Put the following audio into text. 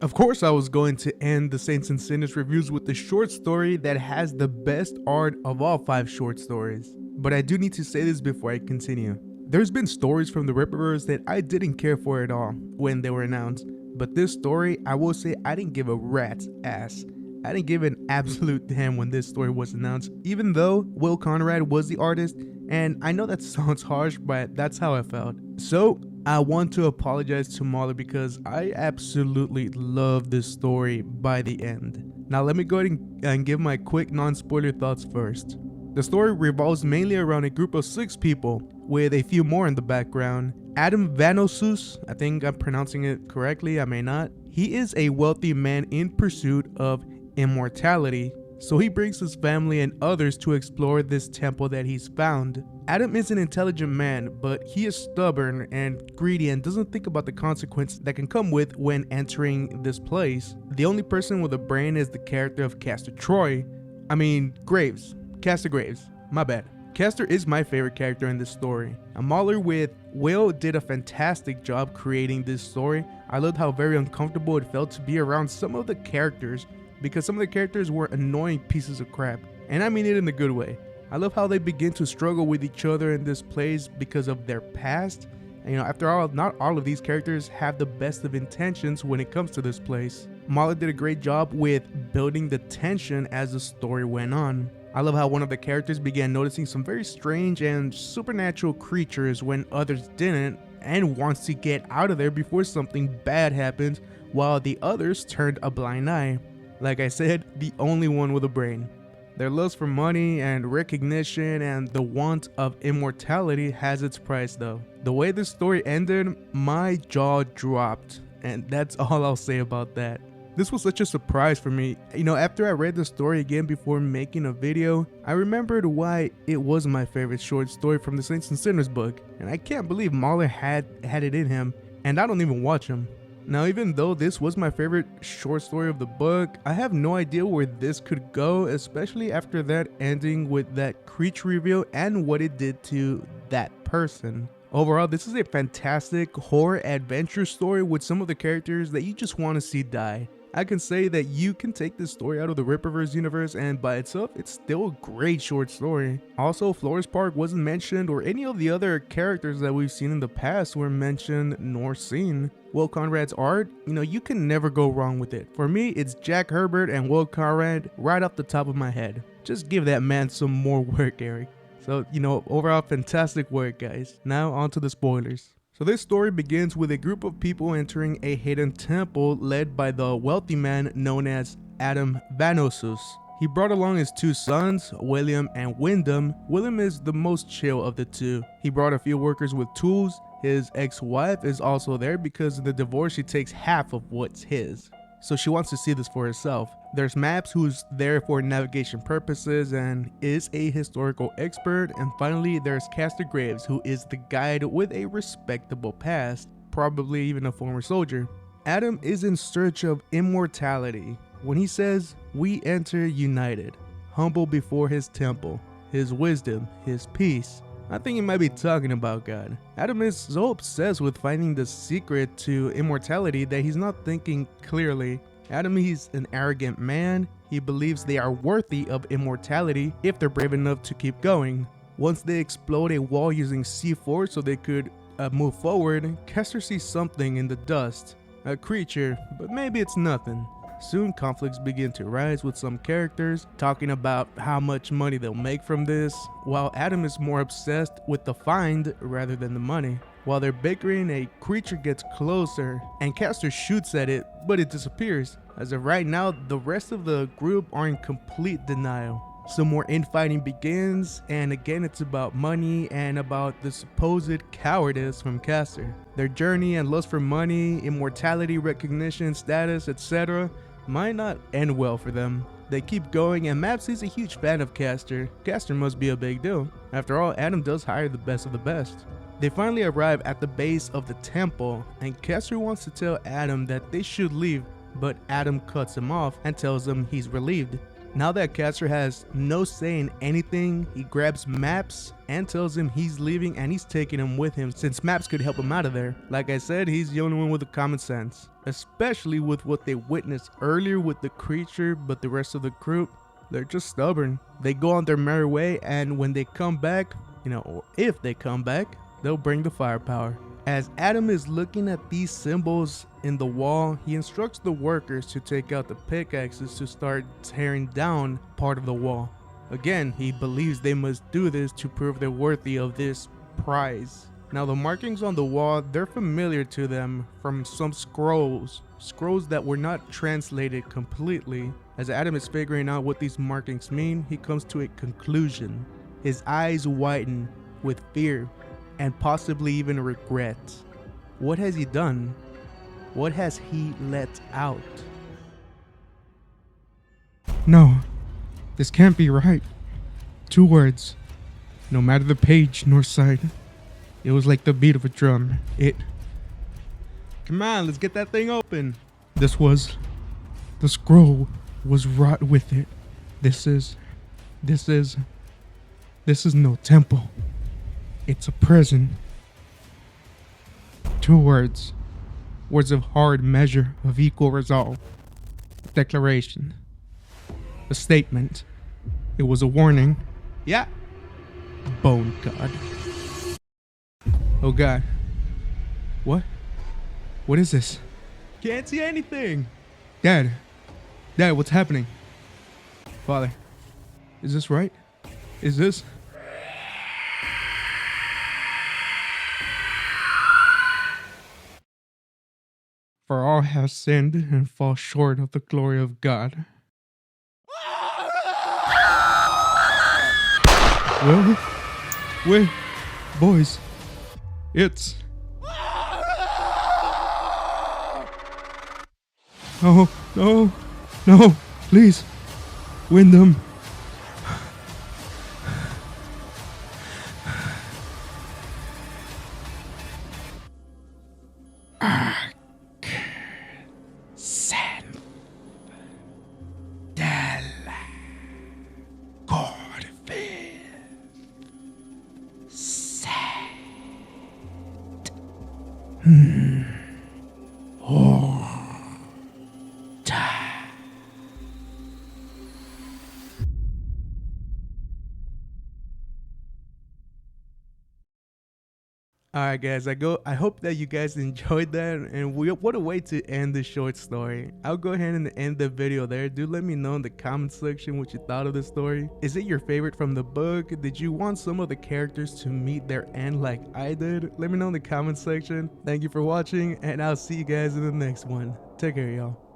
Of course, I was going to end the Saints and Sinners reviews with the short story that has the best art of all 5 short stories. But I do need to say this before I continue. There's been stories from the Rippaverse that I didn't care for at all when they were announced. But this story, I will say I didn't give a rat's ass. I didn't give an absolute damn when this story was announced, even though Will Conrad was the artist, and I know that sounds harsh, but that's how I felt. So, I want to apologize to Mauler because I absolutely love this story by the end. Now let me go ahead and give my quick non-spoiler thoughts first. The story revolves mainly around a group of 6 people, with a few more in the background. Adam Vanosus, I think I'm pronouncing it correctly, I may not. He is a wealthy man in pursuit of immortality, so he brings his family and others to explore this temple that he's found. Adam is an intelligent man, but he is stubborn and greedy and doesn't think about the consequences that can come with when entering this place. The only person with a brain is the character of Castor Graves, my bad. Castor is my favorite character in this story. Mauler with Will did a fantastic job creating this story. I loved how very uncomfortable it felt to be around some of the characters, because some of the characters were annoying pieces of crap, and I mean it in a good way. I love how they begin to struggle with each other in this place because of their past. And, after all, not all of these characters have the best of intentions when it comes to this place. Mauler did a great job with building the tension as the story went on. I love how one of the characters began noticing some very strange and supernatural creatures when others didn't, and wants to get out of there before something bad happens, while the others turned a blind eye. Like I said, the only one with a brain. Their lust for money and recognition and the want of immortality has its price though. The way this story ended, my jaw dropped, and that's all I'll say about that. This was such a surprise for me. After I read the story again before making a video, I remembered why it was my favorite short story from the Saints and Sinners book, and I can't believe Mauler had it in him, and I don't even watch him. Now, even though this was my favorite short story of the book, I have no idea where this could go, especially after that ending with that creature reveal and what it did to that person. Overall, this is a fantastic horror adventure story with some of the characters that you just want to see die. I can say that you can take this story out of the Rippaverse universe, and by itself, it's still a great short story. Also, Flores Park wasn't mentioned, or any of the other characters that we've seen in the past were mentioned nor seen. Will Conrad's art, you can never go wrong with it. For me, it's Jack Herbert and Will Conrad right off the top of my head. Just give that man some more work, Eric. So, overall, fantastic work, guys. Now, on to the spoilers. So this story begins with a group of people entering a hidden temple led by the wealthy man known as Adam Vanosus. He brought along his 2 sons, William and Wyndham. William is the most chill of the 2. He brought a few workers with tools. His ex-wife is also there because in the divorce she takes half of what's his, so she wants to see this for herself. There's Maps, who's there for navigation purposes and is a historical expert. And finally, there's Castor Graves, who is the guide with a respectable past, probably even a former soldier. Adam is in search of immortality. When he says, "We enter united, humble before his temple, his wisdom, his peace," I think he might be talking about God. Adam is so obsessed with finding the secret to immortality that he's not thinking clearly. Adam, he's an arrogant man. He believes they are worthy of immortality if they're brave enough to keep going. Once they explode a wall using C4 so they could move forward, Castor sees something in the dust. A creature, but maybe it's nothing. Soon conflicts begin to rise with some characters talking about how much money they'll make from this, while Adam is more obsessed with the find rather than the money. While they're bickering, a creature gets closer and Castor shoots at it, but it disappears. As of right now, the rest of the group are in complete denial. Some more infighting begins, and again it's about money and about the supposed cowardice from Castor. Their journey and lust for money, immortality, recognition, status, etc. might not end well for them. They keep going, and Maps is a huge fan of Castor. Castor must be a big deal. After all, Adam does hire the best of the best. They finally arrive at the base of the temple, and Castor wants to tell Adam that they should leave, but Adam cuts him off and tells him he's relieved. Now that Caster has no say in anything, he grabs Maps and tells him he's leaving and he's taking him with him since Maps could help him out of there. Like I said, he's the only one with the common sense, especially with what they witnessed earlier with the creature, but the rest of the group, they're just stubborn. They go on their merry way, and when they come back, or if they come back, they'll bring the firepower. As Adam is looking at these symbols in the wall, he instructs the workers to take out the pickaxes to start tearing down part of the wall. Again, he believes they must do this to prove they're worthy of this prize. Now the markings on the wall, they're familiar to them from some scrolls that were not translated completely. As Adam is figuring out what these markings mean, he comes to a conclusion. His eyes widen with fear and possibly even regret. What has he done? What has he let out? No, this can't be right. 2 words, no matter the page nor side. It was like the beat of a drum. Come on, let's get that thing open. The scroll was wrought with it. This is no temple. It's a prison. 2 words. Words of hard measure of equal resolve. Declaration. A statement. It was a warning. Yeah. Bone God. Oh God. What? What is this? Can't see anything. Dad, what's happening? Father, is this right? Is this? For all have sinned and fall short of the glory of God. Well, wait, boys, it's... Oh, no, please, Wyndham. Alright guys, I hope that you guys enjoyed that, and what a way to end the short story. I'll go ahead and end the video there. Do let me know in the comment section what you thought of the story. Is it your favorite from the book? Did you want some of the characters to meet their end like I did? Let me know in the comment section. Thank you for watching, and I'll see you guys in the next one. Take care, y'all.